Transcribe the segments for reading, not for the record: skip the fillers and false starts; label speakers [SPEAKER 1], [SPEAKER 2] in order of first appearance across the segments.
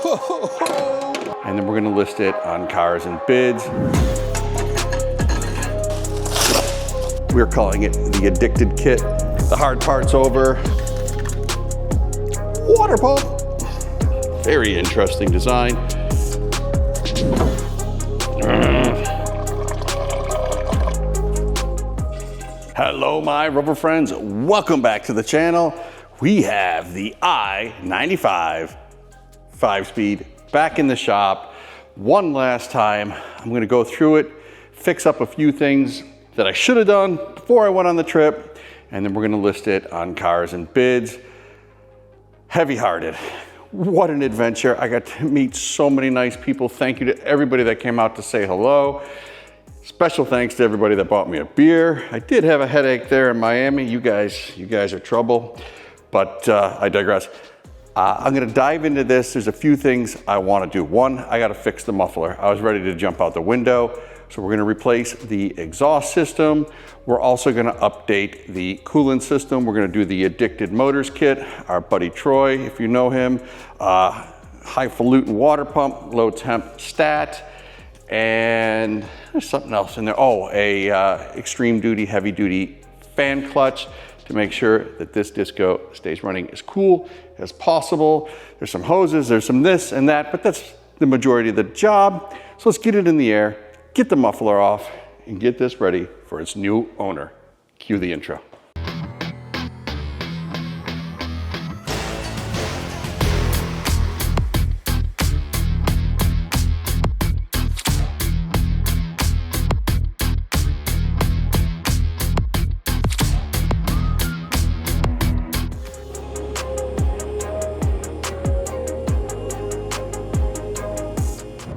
[SPEAKER 1] And then we're gonna list it on Cars and Bids. We're calling it the Addicted Kit. The hard part's over. Water pump. Very interesting design. Hello, my Rover friends. Welcome back to the channel. We have the I-95 5-speed back in the shop. One last time, I'm gonna go through it, fix up a few things that I should have done before I went on the trip, and then we're gonna list it on Cars and Bids. Heavy-hearted. What an adventure. I got to meet so many nice people. Thank you to everybody that came out to say hello. Special thanks to everybody that bought me a beer. I did have a headache there in Miami. You guys are trouble, but I digress. I'm gonna dive into this. There's a few things I wanna do. One, I gotta fix the muffler. I was ready to jump out the window. So we're gonna replace the exhaust system. We're also gonna update the coolant system. We're gonna do the Addicted Motors kit. Our buddy Troy, if you know him, highfalutin water pump, low temp stat, and there's something else in there. Oh, a extreme duty, heavy duty fan clutch to make sure that this disco stays running as cool as possible. There's some hoses, there's some this and that, but that's the majority of the job. So let's get it in the air, get the muffler off, and get this ready for its new owner. Cue the intro.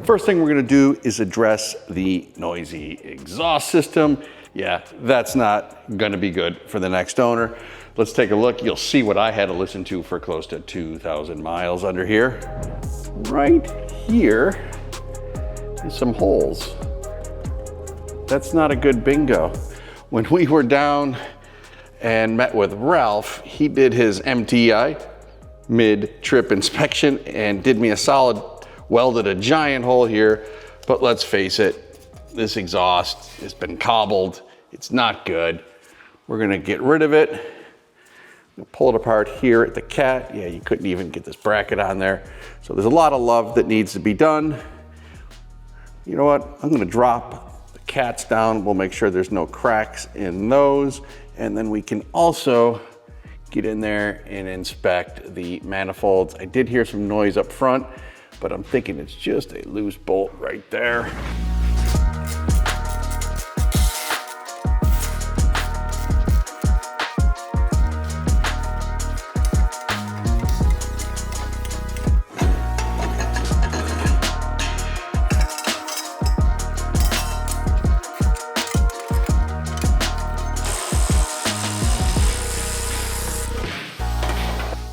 [SPEAKER 1] First thing we're gonna do is address the noisy exhaust system. Yeah, that's not gonna be good for the next owner. Let's take a look. You'll see what I had to listen to for close to 2,000 miles under here. Right here is some holes. That's not a good bingo. When we were down and met with Ralph, he did his MTI, mid-trip inspection, and did me a solid, welded a giant hole here, but let's face it, this exhaust has been cobbled. It's not good. We're gonna get rid of it. We'll pull it apart here at the cat. Yeah, you couldn't even get this bracket on there. So there's a lot of love that needs to be done. You know what? I'm gonna drop the cats down. We'll make sure there's no cracks in those. And then we can also get in there and inspect the manifolds. I did hear some noise up front, but I'm thinking it's just a loose bolt right there.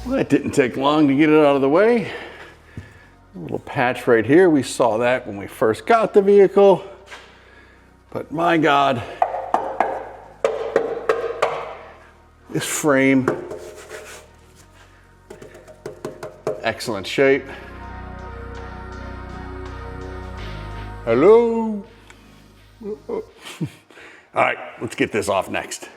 [SPEAKER 1] Well, it didn't take long to get it out of the way. A little patch right here. We saw that when we first got the vehicle, but my God, this frame, excellent shape. Hello. All right, let's get this off next.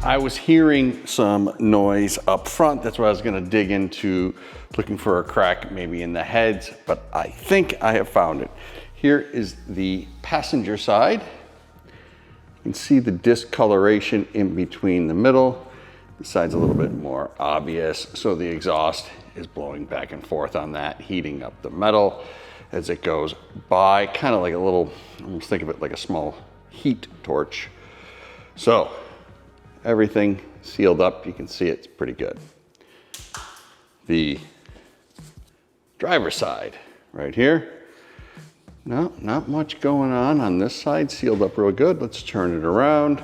[SPEAKER 1] I was hearing some noise up front. That's what I was gonna dig into, looking for a crack maybe in the heads, but I think I have found it. Here is the passenger side. You can see the discoloration in between the middle. The side's a little bit more obvious, so the exhaust is blowing back and forth on that, heating up the metal as it goes by, kind of like a little, almost think of it like a small heat torch. So, everything sealed up. You can see it's pretty good. The driver's side right here. No, not much going on this side. Sealed up real good. Let's turn it around.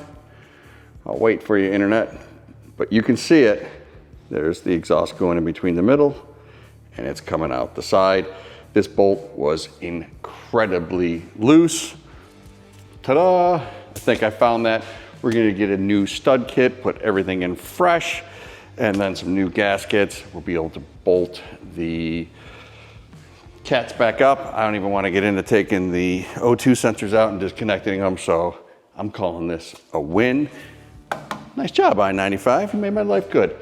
[SPEAKER 1] I'll wait for you, internet. But you can see it. There's the exhaust going in between the middle and it's coming out the side. This bolt was incredibly loose. Ta-da! I think I found that. We're gonna get a new stud kit, put everything in fresh, and then some new gaskets. We'll be able to bolt the cats back up. I don't even want to get into taking the O2 sensors out and disconnecting them, so I'm calling this a win. Nice job, I-95. You made my life good.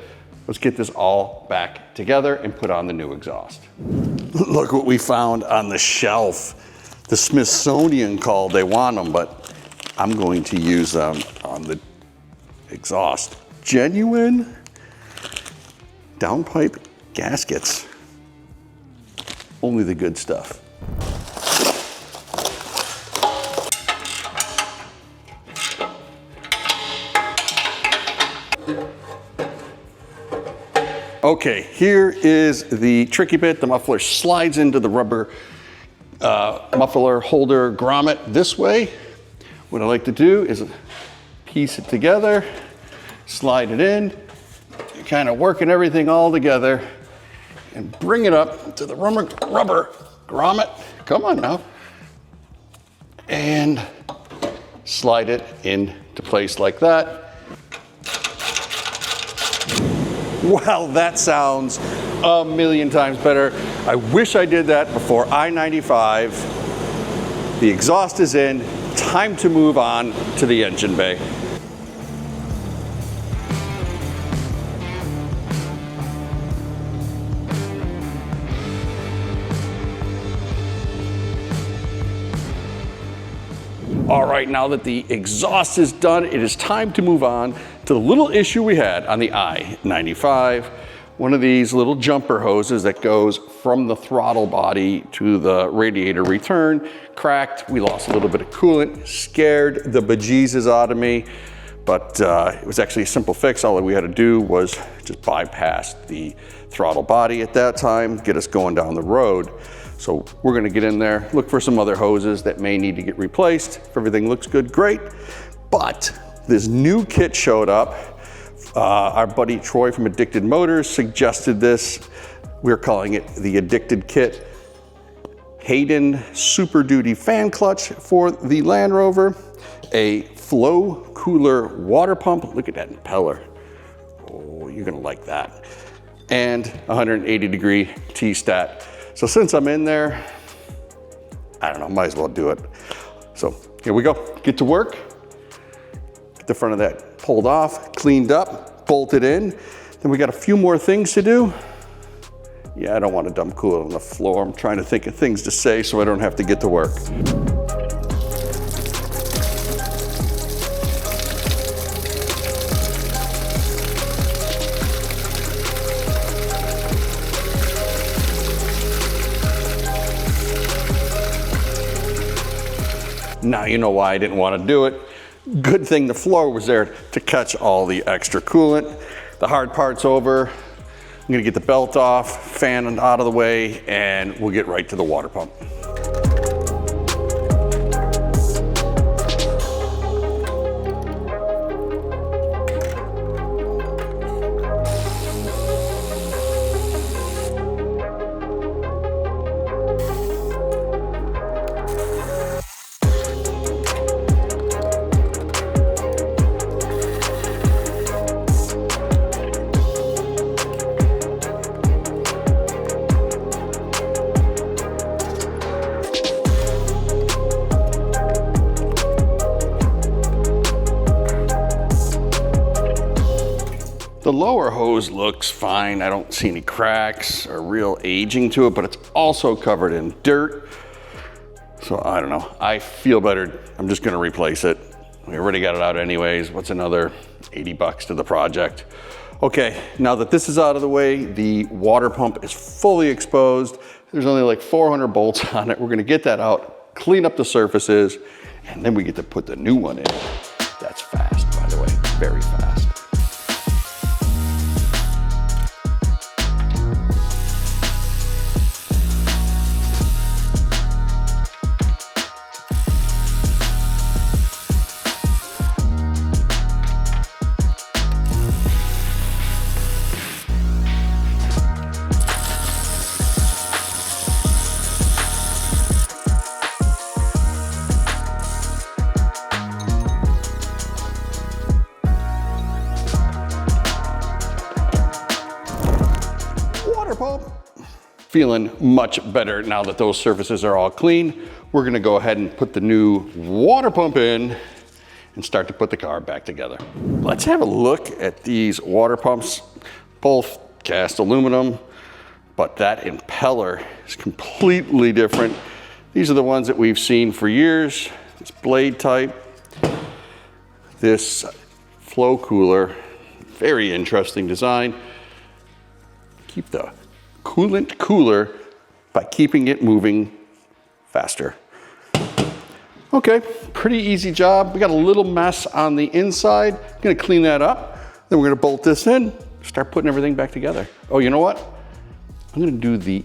[SPEAKER 1] Let's get this all back together and put on the new exhaust. Look what we found on the shelf. The Smithsonian called, they want them, but I'm going to use them on the exhaust. Genuine downpipe gaskets. Only the good stuff. Okay, here is the tricky bit. The muffler slides into the rubber muffler holder grommet this way. What I like to do is piece it together, slide it in, kind of working everything all together, and bring it up to the rubber grommet. Come on now. And slide it into place like that. Wow, that sounds a million times better. I wish I did that before I-95. The exhaust is in, time to move on to the engine bay. All right, now that the exhaust is done, it is time to move on to the little issue we had on the I-95. One of these little jumper hoses that goes from the throttle body to the radiator return cracked. We lost a little bit of coolant, scared the bejesus out of me, but it was actually a simple fix. All that we had to do was just bypass the throttle body at that time, get us going down the road. So we're gonna get in there, look for some other hoses that may need to get replaced. If everything looks good, great. But this new kit showed up. Our buddy Troy from Addicted Motors suggested this. We're calling it the Addicted Kit. Hayden Super Duty fan clutch for the Land Rover. A flow cooler water pump. Look at that impeller. Oh, you're gonna like that. And 180-degree T-stat. So since I'm in there, I don't know, might as well do it. So here we go, get to work. Get the front of that pulled off, cleaned up, bolted in. Then we got a few more things to do. Yeah, I don't want to dump coolant on the floor. I'm trying to think of things to say so I don't have to get to work. Now you know why I didn't want to do it. Good thing the floor was there to catch all the extra coolant. The hard part's over. I'm gonna get the belt off, fan out of the way, and we'll get right to the water pump. The lower hose looks fine. I don't see any cracks or real aging to it, but it's also covered in dirt. So I don't know, I feel better. I'm just gonna replace it. We already got it out anyways. What's another 80 bucks to the project? Okay, now that this is out of the way, the water pump is fully exposed. There's only like 400 bolts on it. We're gonna get that out, clean up the surfaces, and then we get to put the new one in. That's fast, by the way, very fast. water pump. Feeling much better now that those surfaces are all clean. We're gonna go ahead and put the new water pump in and start to put the car back together. Let's have a look at these water pumps, both cast aluminum, but that impeller is completely different. These are the ones that we've seen for years. This blade type, this flow cooler, very interesting design. Keep the coolant cooler by keeping it moving faster. Okay, pretty easy job. We got a little mess on the inside. I'm gonna clean that up. Then we're gonna bolt this in, start putting everything back together. Oh, you know what? I'm gonna do the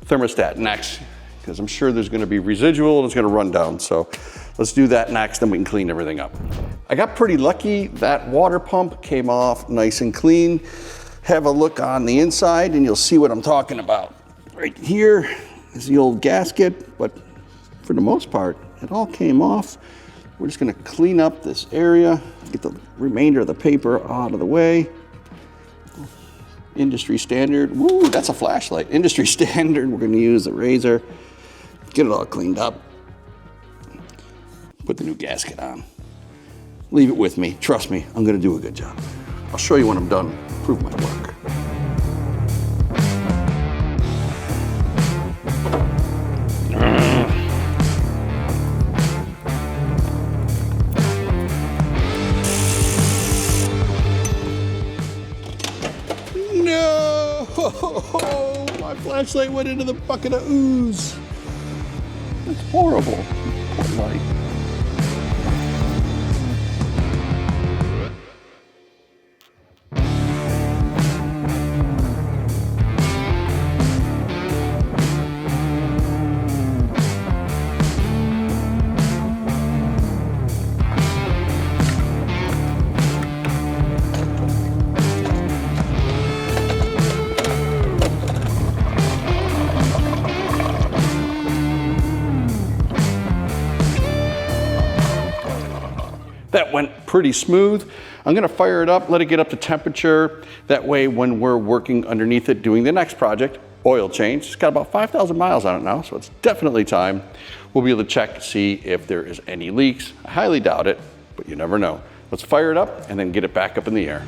[SPEAKER 1] thermostat next because I'm sure there's gonna be residual and it's gonna run down. So let's do that next, then we can clean everything up. I got pretty lucky. That water pump came off nice and clean. Have a look on the inside and you'll see what I'm talking about. Right here is the old gasket, but for the most part, it all came off. We're just gonna clean up this area, get the remainder of the paper out of the way. Industry standard, woo, that's a flashlight. Industry standard, we're gonna use a razor, get it all cleaned up. Put the new gasket on. Leave it with me, trust me, I'm gonna do a good job. I'll show you when I'm done, prove my work. No! My flashlight went into the bucket of ooze. That's horrible. Poor light. That went pretty smooth. I'm gonna fire it up, let it get up to temperature. That way when we're working underneath it doing the next project, oil change, it's got about 5,000 miles on it now, so it's definitely time. We'll be able to check to see if there is any leaks. I highly doubt it, but you never know. Let's fire it up and then get it back up in the air.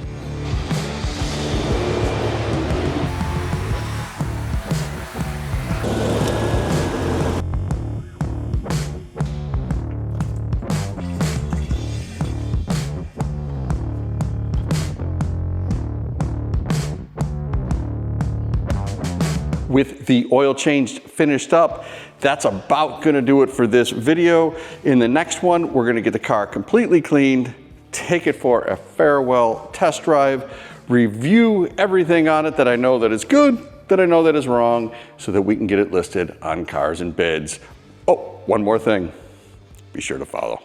[SPEAKER 1] With the oil change finished up, that's about gonna do it for this video. In the next one, we're gonna get the car completely cleaned, take it for a farewell test drive, review everything on it that I know that is good, that I know that is wrong, so that we can get it listed on Cars and Bids. Oh, one more thing, be sure to follow.